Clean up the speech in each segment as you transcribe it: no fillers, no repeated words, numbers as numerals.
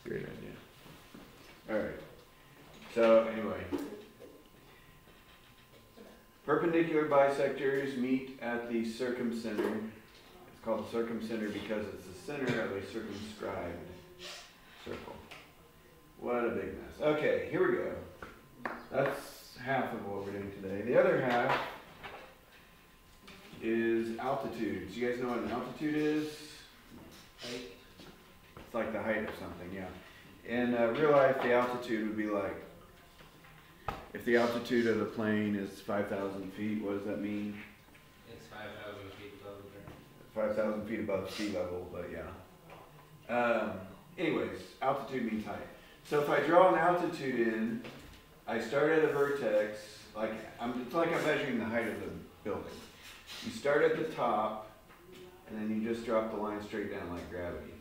Great idea. Alright. So, anyway. Perpendicular bisectors meet at the circumcenter. It's called the circumcenter because it's the center of a circumscribed circle. What a big mess. Okay, here we go. That's half of what we're doing today. The other half is altitudes. You guys know what an altitude is? Height. It's like the height of something, yeah. In real life, the altitude would be like, if the altitude of the plane is 5,000 feet, what does that mean? It's 5,000 feet above the ground. 5,000 feet above sea level, but yeah. Anyways, altitude means height. So if I draw an altitude in, I start at a vertex, it's like I'm measuring the height of the building. You start at the top, and then you just drop the line straight down like gravity.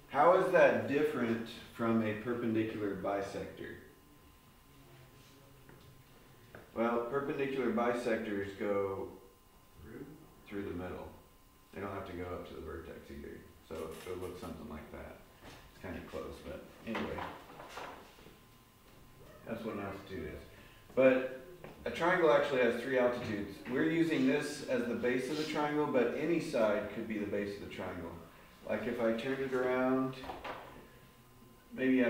How is that different from a perpendicular bisector? Well, perpendicular bisectors go through the middle. They don't have to go up to the vertex either. So it would look something like that. It's kind of close, but anyway. That's what an altitude is. But a triangle actually has 3 altitudes. We're using this as the base of the triangle, but any side could be the base of the triangle. Like if I turn it around, maybe you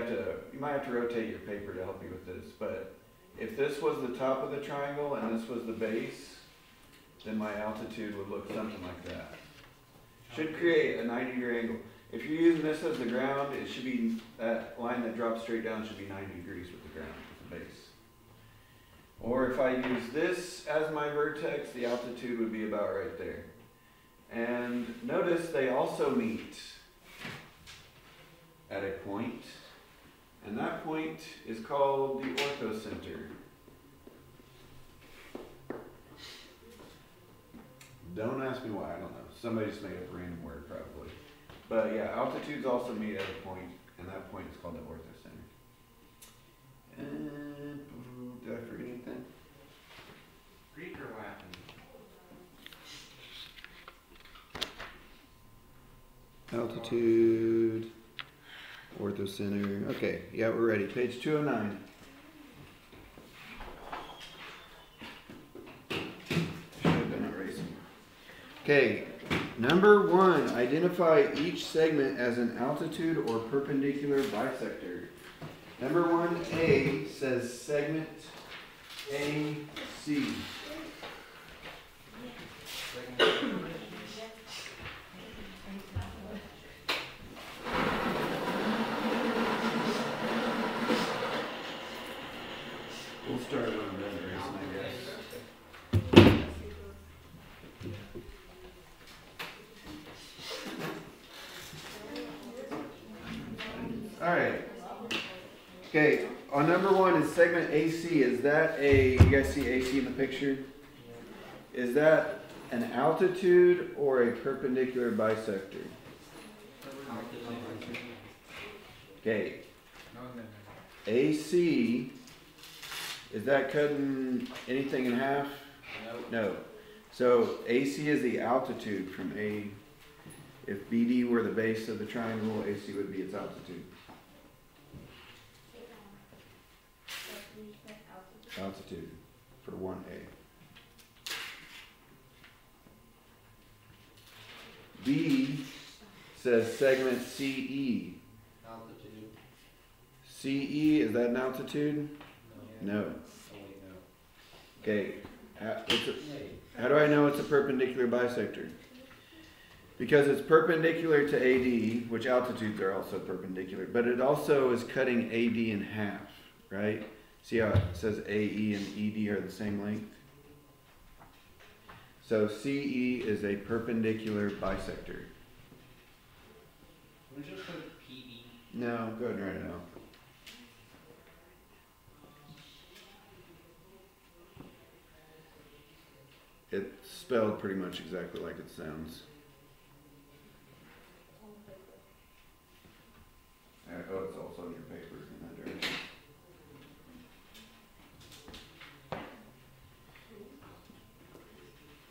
might have to rotate your paper to help you with this, but if this was the top of the triangle and this was the base, then my altitude would look something like that. Should create a 90-degree angle. If you're using this as the ground, it should be, that line that drops straight down should be 90 degrees with the ground, with the base. Or if I use this as my vertex, the altitude would be about right there. And notice they also meet at a point, and that point is called the orthocenter. Don't ask me why, I don't know. Somebody just made up a random word probably. But yeah, altitudes also meet at a point, and that point is called the orthocenter. And did I forget anything? Greek or Latin? Altitude, orthocenter. Okay, yeah, we're ready. Page 209. Should have been erasing. Okay, number 1. Identify each segment as an altitude or perpendicular bisector. Number 1A says segment AC. We'll start with the reason, I guess. Alright. Okay, on number 1 is segment AC. Is that you guys see AC in the picture? Is that an altitude or a perpendicular bisector? Okay. AC, is that cutting anything in half? No. So AC is the altitude from A. If BD were the base of the triangle, AC would be its altitude. Altitude for 1A. B says segment CE. Altitude. CE, is that an altitude? No. Okay. How do I know it's a perpendicular bisector? Because it's perpendicular to AD, which altitudes are also perpendicular, but it also is cutting AD in half, right? See how it says AE and ED are the same length? So CE is a perpendicular bisector. Would you just put PD? No, go ahead and write it out. It's spelled pretty much exactly like it sounds. Oh, it's also in your paper in that direction.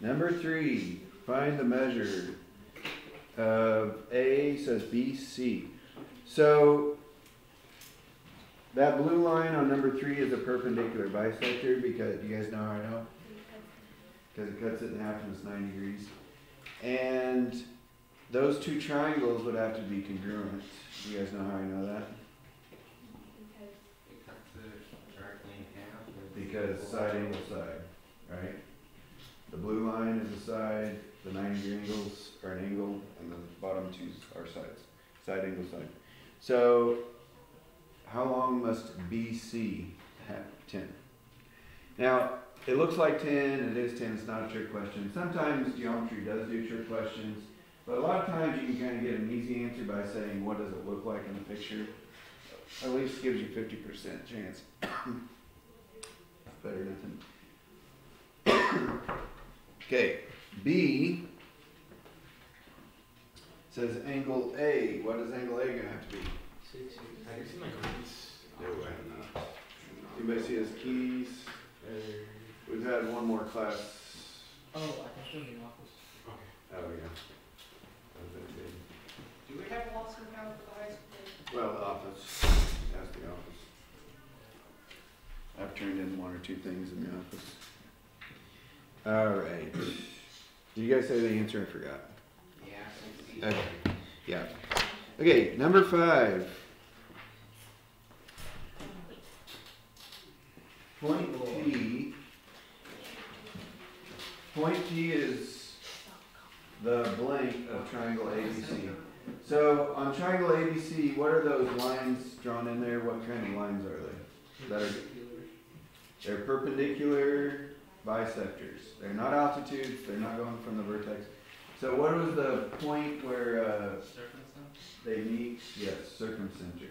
Number 3, find the measure of A says BC. So that blue line on number 3 is a perpendicular bisector because, you guys know how I know? Because it cuts it in half and it's 90 degrees. And those two triangles would have to be congruent. You guys know how I know that? It cuts it directly in half. Because side angle side, right? The blue line is a side, the 90 degree angles are an angle, and the bottom two are sides. Side angle side. So, how long must BC have? 10. Now, it looks like 10, it is 10, it's not a trick question. Sometimes geometry does do trick questions, but a lot of times you can kind of get an easy answer by saying, what does it look like in the picture? At least gives you 50% chance. Better than nothing. Okay, B says angle A. What is angle A going to have to be? I can see my keys. No, I'm not. Anybody see his keys? We've had one more class. Oh, I can show you in the office. Okay. Oh, yeah. Do we have lots of now for the high school? Well, the office. Ask the office. I've turned in 1 or 2 things in the office. All right. Did you guys say the answer? I forgot. Yeah. Okay. Yeah. Okay, number 5. Point P. Point P is the blank of triangle ABC. So on triangle ABC, what are those lines drawn in there? What kind of lines are they? They're perpendicular bisectors. They're not altitudes. They're not going from the vertex. So what was the point where they meet? Yes, circumcenter.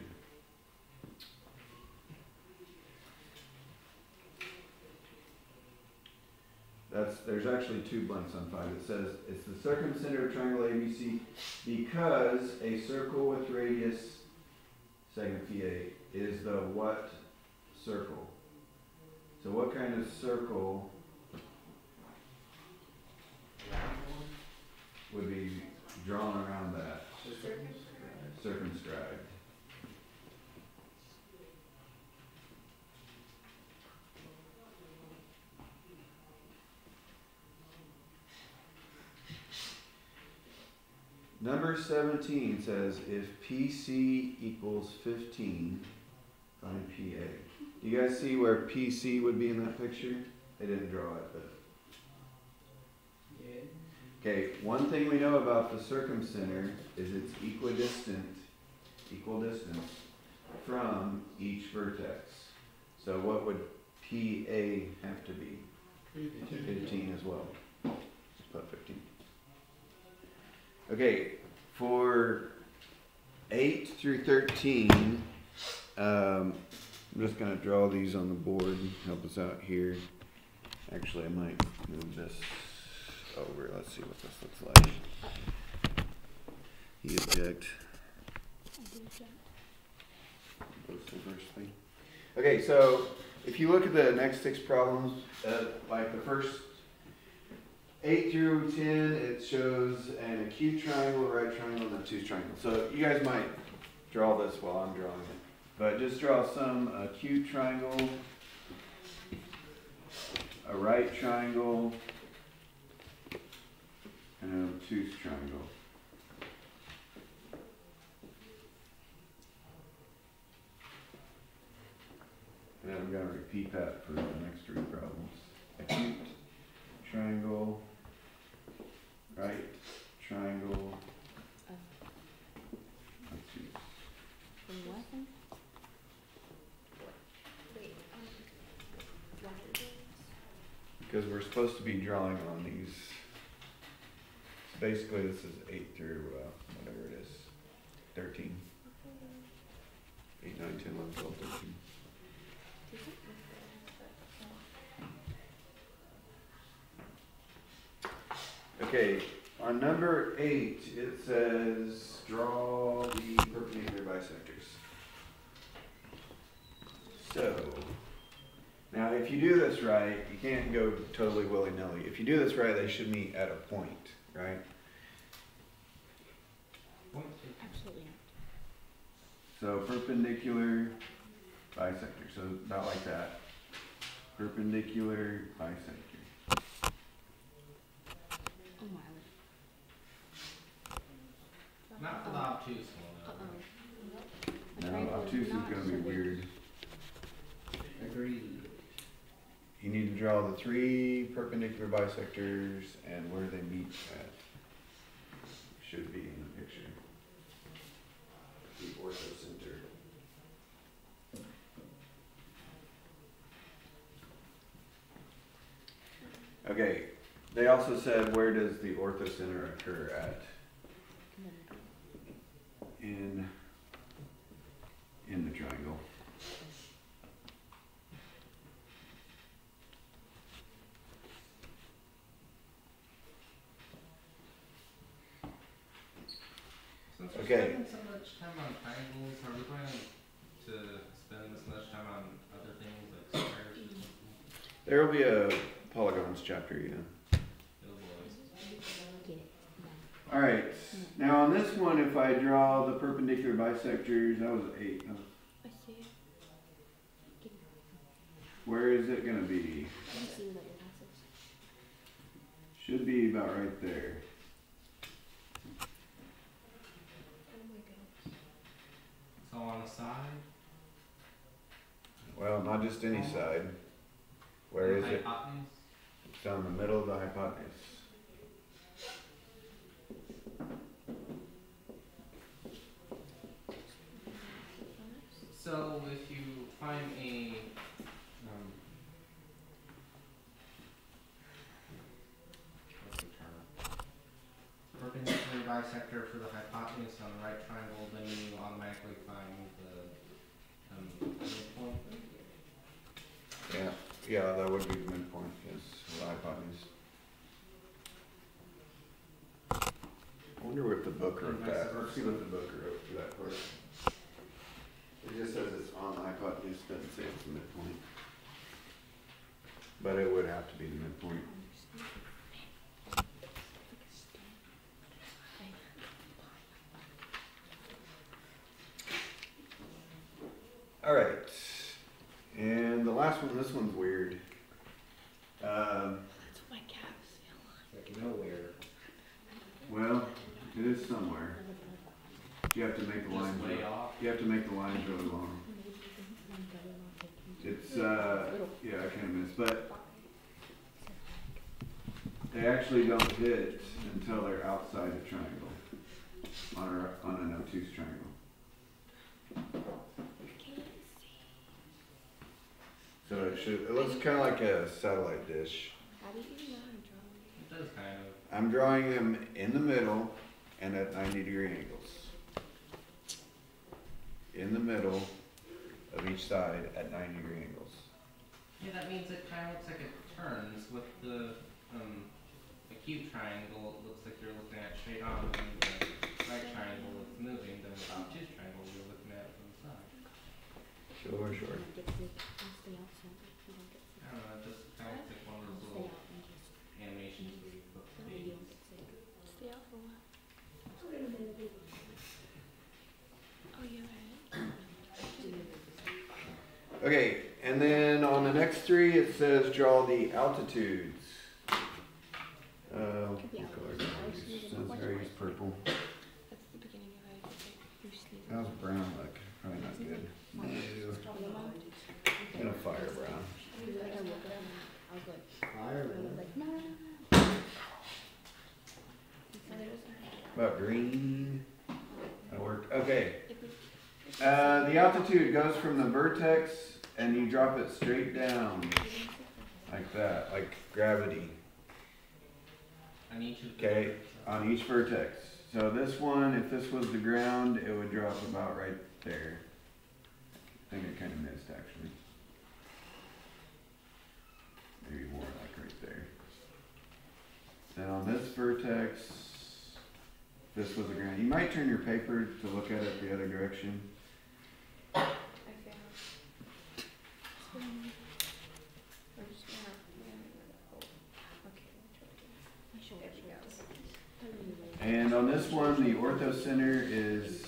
There's actually 2 blanks on 5. It says it's the circumcenter of triangle ABC because a circle with radius segment PA is the what circle? So what kind of circle would be drawn around that? Circumscribed. Number 17 says if PC equals 15, find PA. Do you guys see where PC would be in that picture? They didn't draw it, but. Yeah. Okay, one thing we know about the circumcenter is it's equal distance from each vertex. So what would PA have to be? 15 as well. Just put 15. Okay, for 8 through 13, I'm just going to draw these on the board and help us out here. Actually, I might move this over. Let's see what this looks like. The object. Okay, so if you look at the next 6 problems, like the first 8 through 10, it shows an acute triangle, a right triangle, and an obtuse triangle. So you guys might draw this while I'm drawing it. But just draw some acute triangle, a right triangle, and an obtuse triangle. And I'm going to repeat that for the next 3 problems. Acute triangle, right triangle, obtuse. From what then? Wait, why is it? Because we're supposed to be drawing on these. Basically, this is 8 through whatever it is, 13. 8, 9, 10, 11, 12, 13. Okay, on number 8, it says draw the perpendicular bisectors. So, now if you do this right, you can't go totally willy-nilly. If you do this right, they should meet at a point, right? Absolutely So perpendicular bisector. So not like that. Perpendicular bisector. Oh my. Not for the obtuse one. No, obtuse is going to be weird. Agreed. You need to draw the 3 perpendicular bisectors and where they meet at. Should be in the picture. The orthocenter. Okay, they also said where does the orthocenter occur at? In the triangle. Since we're Okay. spending so much time on triangles, are we going to spend this much time on other things like squares or something? There will be a polygons chapter, yeah. Oh boy. Get it. No. Alright, now on this one, if I draw the perpendicular bisectors, that was 8. I see it. Get it. Where is it going to be? Let me see what it passes. Should be about right there. Oh my god. So on the side? Well, not just any side. Where is it? Hypotenuse? It's down the middle of the hypotenuse. So if you find a what's the term? Perpendicular bisector for the hypotenuse on the right triangle, then you automatically find the midpoint. Yeah, that would be the midpoint, yes, the hypotenuse. I wonder what the book wrote that. Let's see what the book wrote for that part. It just says it's on the hypotenuse, doesn't say it's the midpoint. But it would have to be the midpoint. Alright. And the last one, this one's weird. That's what my calves feel like. Like nowhere. Well, it is somewhere. You have to make the Just lines. way off. You have to make the lines really long. It's yeah, I kind of miss, but they actually don't hit until they're outside the triangle on an obtuse triangle. So it looks kind of like a satellite dish. How do you know I'm drawing? It does kind of. I'm drawing them in the middle and at 90-degree angles. In the middle of each side at 90-degree angles. Yeah, that means it kind of looks like it turns. With the acute triangle, it looks like you're looking at straight on, and the right triangle is moving. Then with obtuse triangle, you're looking at it from the side. Sure. Get sick. I'll stay out so you don't get sick. I don't know, it just kind of looks like one of those Stay little out and just animations where you flip the you page. don't get sick. Stay out for a while. Oh, you're right. Okay, and then on the next 3 it says draw the altitudes. What color did I use? Since I used purple. That's the beginning of it. You're sleeping. How's brown look? Probably not good. No. Gonna fire brown. Like I woke up and I was like, Fire. I was like, no. About green. That worked. Okay. The altitude goes from the vertex and you drop it straight down. Like that. Like gravity. On each of the Okay. On each vertex. So this one, if this was the ground, it would drop about right there. I think I kind of missed actually. Maybe more like right there. Then on this vertex, this was the ground. You might turn your paper to look at it the other direction. I failed. Or just okay, my shoulder goes. And on this one, the orthocenter is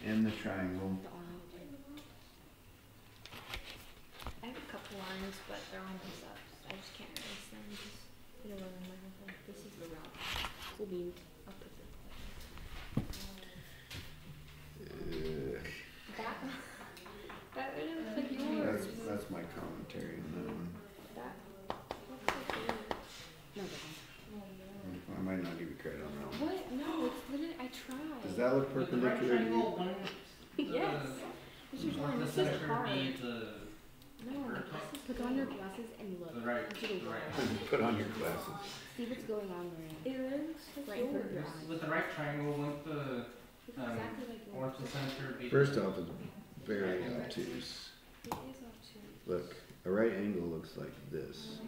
in the triangle. The arm. this, but they're on this up. I just can't erase them because they don't remember my whole thing. This is the route. Cool beans. I'll put it. That really looks like yours. That's my commentary on that one. That looks like yours. No, I might not give you credit on that one. what? No, it's literally, I tried. Does that look With the right perpendicular to you? triangle, wouldn't Yes. This is one. the This is center hard. be the No, put on your glasses and look. the right Into the right wall. Put on your glasses. See what's going on there. It looks like Right in front of your yours. with the right triangle, wouldn't the It's exactly like yours. orthocenter be First off, it's very obtuse. It is obtuse. Look, a right angle looks like this.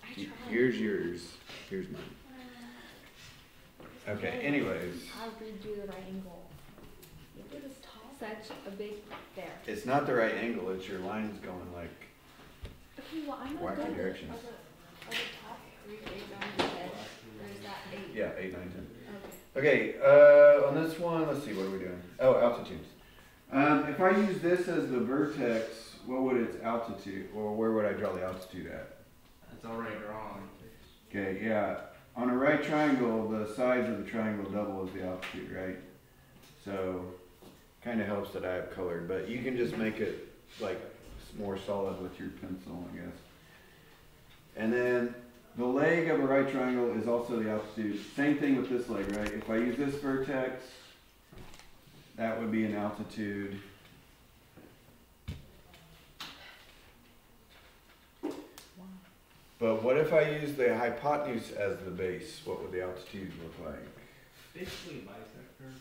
I tried. Here's yours. Here's mine. Okay, anyways. I'll redo the right angle. Look at this top. Such a big there. It's not the right angle, it's your lines going like Okay, well I'm wacky gonna go directions. Are the top 3 8 rounds ahead? Or is that 8? Yeah, 8, 9, 10. Okay. Okay, on this one, let's see, what are we doing? Oh, altitudes. If I use this as the vertex, what would its altitude, or where would I draw the altitude at? it's already drawn. Okay, yeah. On a right triangle, the sides of the triangle double as the altitude, right? So, kind of helps that I have colored, but you can just make it like more solid with your pencil, I guess. And then the leg of a right triangle is also the altitude. Same thing with this leg, right? If I use this vertex, that would be an altitude. But what if I use the hypotenuse as the base? What would the altitude look like? Basically bisector,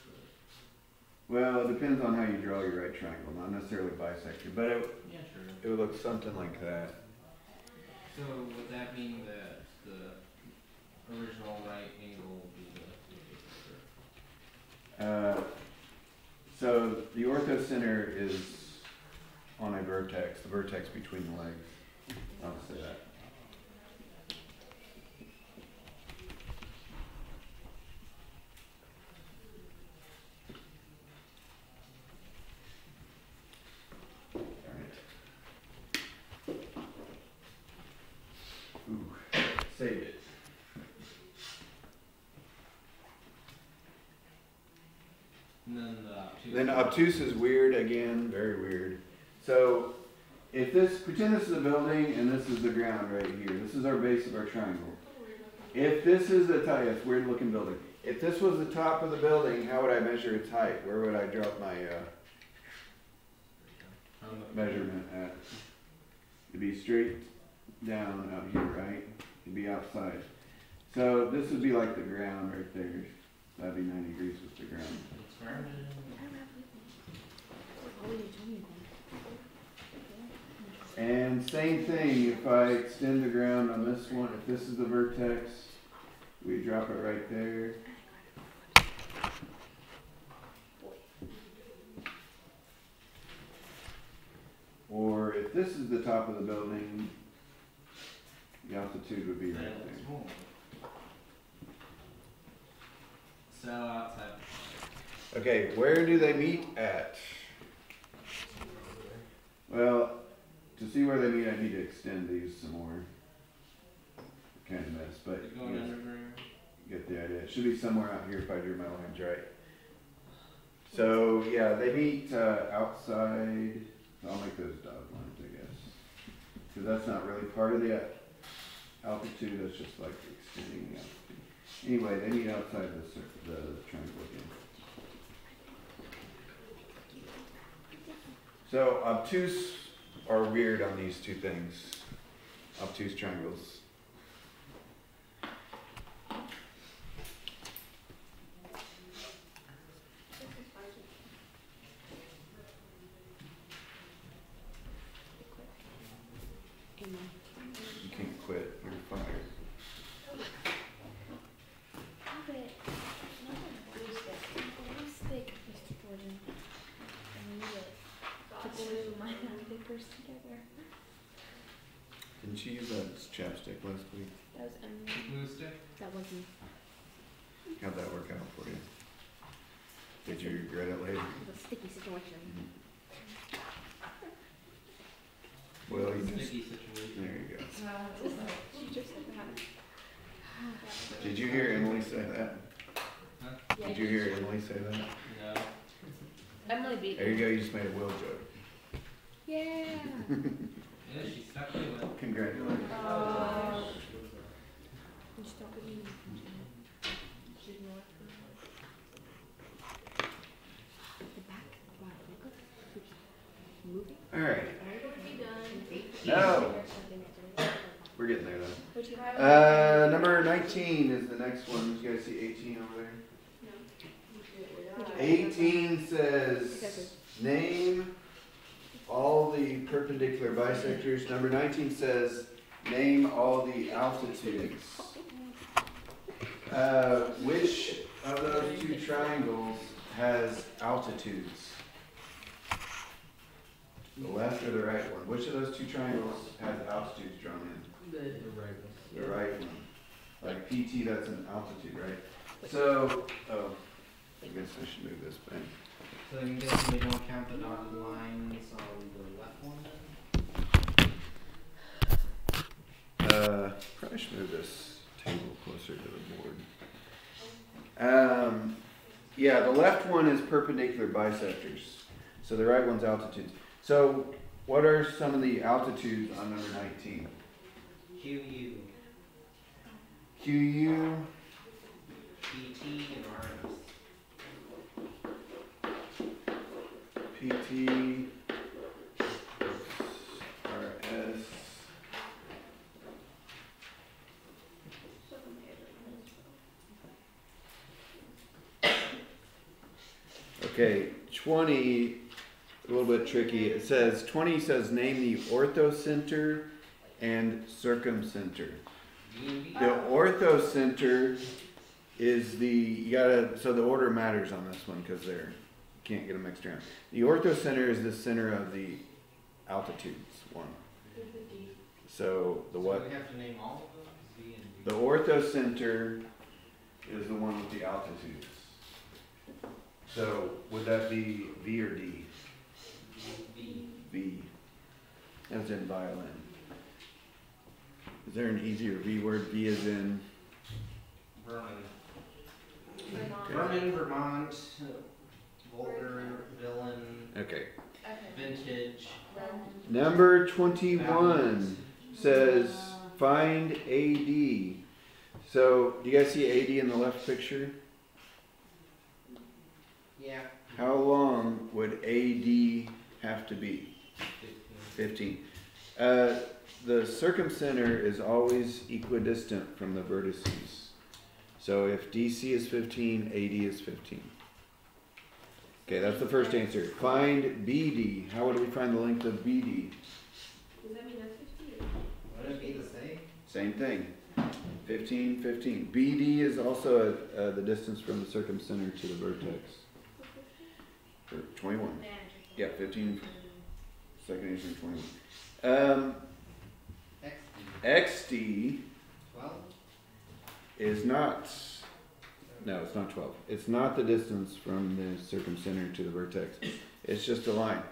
Well, it depends on how you draw your right triangle, not necessarily bisector, but yeah, sure. it would look something like that. So would that mean that the original right angle would be the bisector? So the orthocenter is on a vertex, the vertex between the legs. I'll say that. Saved it. And then the obtuse. Then obtuse is weird again, very weird. So if this, pretend this is a building and this is the ground right here. This is our base of our triangle. If this is the top, it's weird looking building. If this was the top of the building, how would I measure its height? Where would I drop my measurement at? It'd be straight down out here, right? It'd be outside. So this would be like the ground right there. That'd be 90 degrees with the ground. And same thing, if I extend the ground on this one, if this is the vertex, we drop it right there. Or if this is the top of the building, the altitude would be right there. So outside. Okay, where do they meet at? Well, to see where they meet, I need to extend these some more. Kind of mess, but You're going you guys underground. get the idea. It should be somewhere out here if I drew my lines right. So yeah, they meet outside. I'll make those dotted lines, I guess, because that's not really part of the altitude. That's just like extending the altitude. Anyway, they meet outside the triangle again. So obtuse are weird on these two things. Obtuse triangles. You can't quit. You're fired. Didn't you use that chapstick last week? That was Emily. Glue stick? That wasn't. How'd that work out for you? Did you regret it later? It's a sticky situation. Well, you just, Sticky situation. there you go. She just said that. Did you hear Emily say that? Huh? Did you hear Emily say that? No. Emily beat There you go, you just made a Will joke. Yeah. Yeah, she stuck to it. Congratulations. Just don't get me. She's not. The back. Wow, look up. Keeps moving. Alright, No. no, we're getting there though. What you have? Number 19 is the next one. You guys see 18 over there? 18 says, name all the perpendicular bisectors. Number 19 says, name all the altitudes. Which of those two triangles has altitudes? The left or the right one? Which of those two triangles has altitudes drawn in? The right one. Like PT, that's an altitude, right? So, oh, I guess I should move this back. So I'm guessing we don't count the dotted lines on the left one then? Probably should move this table closer to the board. Yeah, the left one is perpendicular bisectors. So the right one's altitudes. So what are some of the altitudes on number 19? QU, QU, PT, and RS. PT, RS. Okay, 20, a little bit tricky. It says, 20 says name the orthocenter and circumcenter. The orthocenter is so the order matters on this one because you can't get them mixed around. The orthocenter is the center of the altitudes one. So the what? So we have to name all of them? V and V. The orthocenter is the one with the altitudes. So would that be V or D? V. V. As in violin. Is there an easier V word? V as in? Vernon. Okay. Vernon, Vermont, Boulder, Villain, Okay. Vintage. Number 21 says find AD. So do you guys see AD in the left picture? Yeah. How long would AD have to be? 15. The circumcenter is always equidistant from the vertices. So if DC is 15, AD is 15. Okay, that's the first answer. Find BD. How would we find the length of BD? Does that mean that's 50? Would it be the same? Same thing. 15, 15. BD is also the distance from the circumcenter to the vertex. Or 21. Yeah, 15. Second answer, 21. XD 12? is not. No, it's not 12. It's not the distance from the circumcenter to the vertex. It's just a line.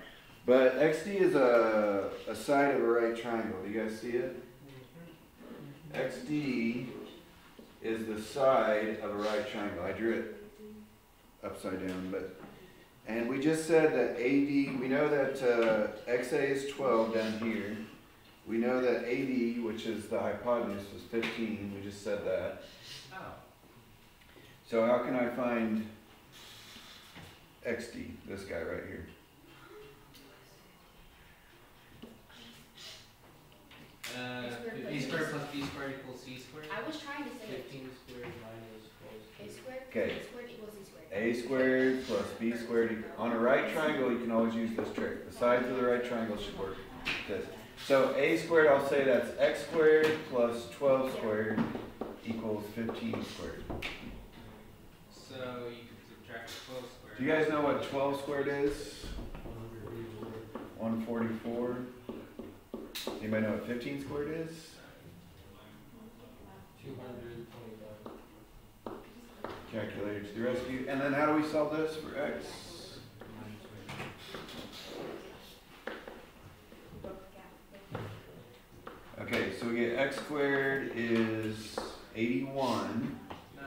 But XD is a side of a right triangle. Do you guys see it? XD is the side of a right triangle. I drew it upside down, and we just said that AD, we know that XA is 12 down here. We know that AD, which is the hypotenuse, was 15. We just said that. Oh. So how can I find XD, this guy right here? B squared plus B squared equals C squared? I was trying to say 15 squared minus 12 A squared. Okay. A squared equals C squared. A squared plus B squared. On a right triangle, you can always use this trick. The sides of the right triangle should work this. So A squared, I'll say that's X squared plus 12 squared equals 15 squared. So you can subtract 12 squared. Do you guys know what 12 squared is? 144. Anybody know what 15 squared is? 225. Calculator to the rescue. And then how do we solve this for x? Okay, so we get x squared is 81. 9.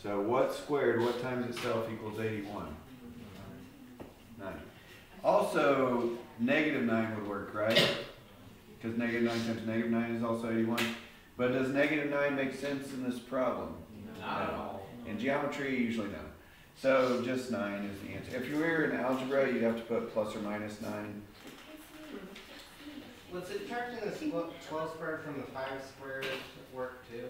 So what squared, what times itself equals 81? 9. Also, negative 9 would work, right? Because negative 9 times negative 9 is also 81. But does negative 9 make sense in this problem? Not at all. In geometry, usually no. So just 9 is the answer. If you were in algebra, you'd have to put plus or minus 9. Would subtracting the 12 squared from the 5 squared work too?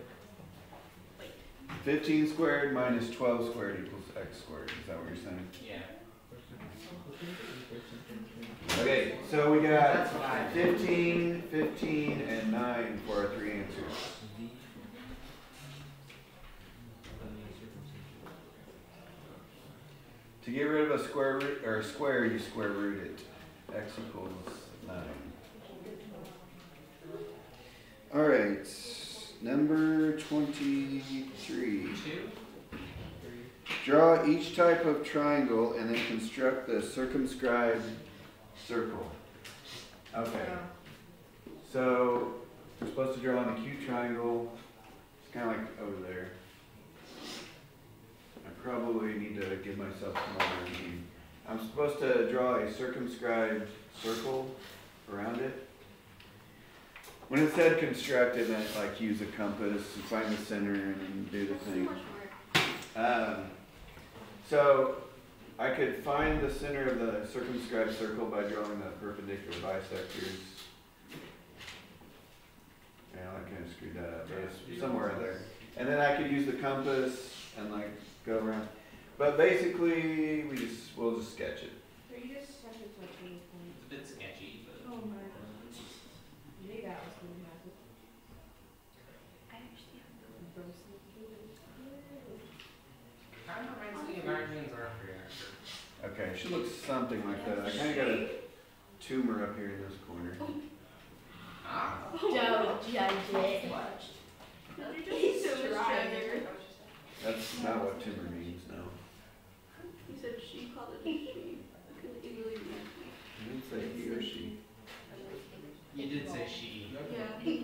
15 squared minus 12 squared equals x squared. Is that what you're saying? Yeah. Okay, so we got That's what I 15, 15, and 9 for our 3 answers. To get rid of a square root or a square, you square root it. X equals 9. All right, number 23. 2? Draw each type of triangle and then construct the circumscribed circle. Okay. So we're supposed to draw an acute triangle. It's kind of like over there. I probably need to give myself some more routine. I'm supposed to draw a circumscribed circle around it. When it said construct, it meant like use a compass and find the center and do the thing. So I could find the center of the circumscribed circle by drawing the perpendicular bisectors. Yeah, I kind of screwed that up, but it's somewhere in there. And then I could use the compass and like go around. But basically, we'll just sketch it. Are you just such a touchy point? It's a bit sketchy, but. Oh my gosh. Maybe that was going to happen. I understand. Kind of reminds me of Arjun's arc reactor. Okay, she looks something like that. I kind of got a tumor up here in this corner. Ah. Don't judge it. He's so trying. That's not what tumor means, no. He said she called it a she. I couldn't easily read. I didn't say he or she. You did say she. Yeah.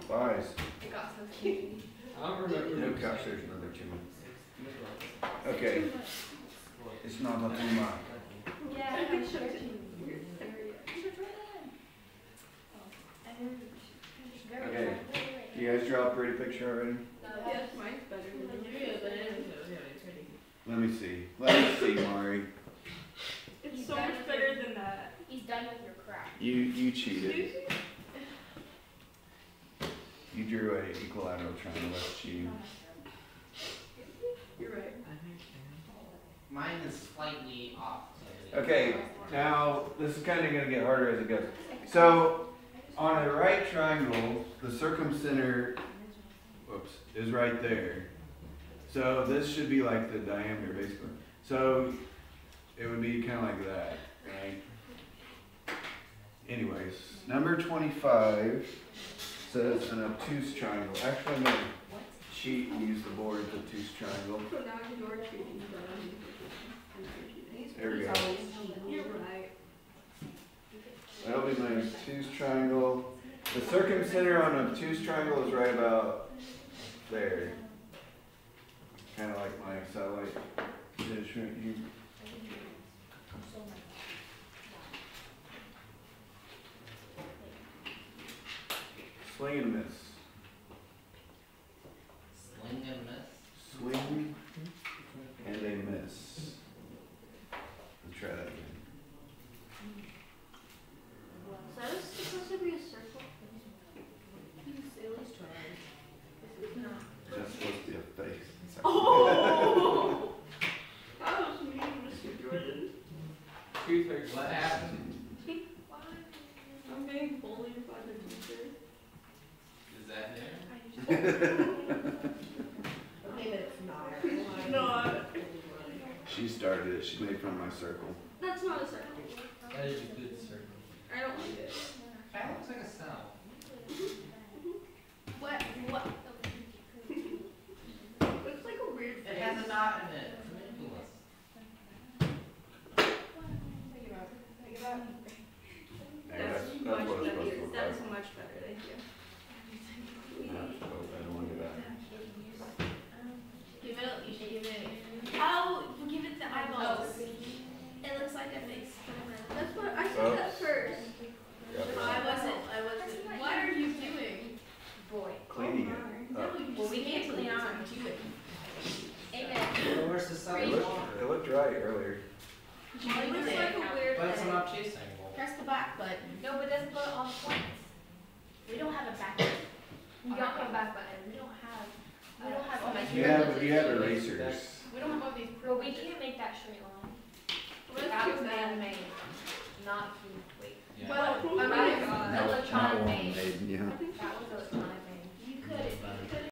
Lies. It got so cute. I don't remember. No, gosh, there's another tumor. Okay, it's not a tumor. Yeah, I I think was so. Okay, do you guys draw a pretty picture already? Yes, mine's better than yours. Let me see. Let me see, Mari. It's so much better than that. He's done with your crap. You cheated. You drew a equilateral triangle. That's cheating. You're right. Mine is slightly off. Okay, now this is kind of going to get harder as it goes. So, on a right triangle, the circumcenter, is right there. So this should be like the diameter, basically. So it would be kind of like that, right? Anyways, number 25 says an obtuse triangle. Actually, I'm going to cheat and use the board as obtuse triangle. So now you're cheating, but There we go. you're right. That'll be my obtuse triangle. The circumcenter on an obtuse triangle is right about there. Kind of like my satellite dish right here. Swing and miss. Sling and miss. Swing and a miss. Let's try that again. Is that supposed to be a circle? Sally's trying. This is not. That's supposed to be a face. Oh! That was mean, Mr. Jordan. What happened? I'm being bullied by the teacher. Is that there? Okay, but it's not. No, She started it. She made fun of my circle. that's not a circle. That is a good circle. I don't like it. That looks like a cell. What? intuitive. Amen. Well, where's the It southern looked, water? it looked right earlier. It It looks like a weird But it's an thing. obtuse angle. Press the back button. No, but it doesn't put it on points. We don't have a back. We don't have a back button. We don't have all my You have erasers. We don't have all these. But we can't make that straight line. Let's That do was that. man-made, not, wait. Yeah. Well, That was God. electronic made. Yeah. That was electronic made. You could, if you could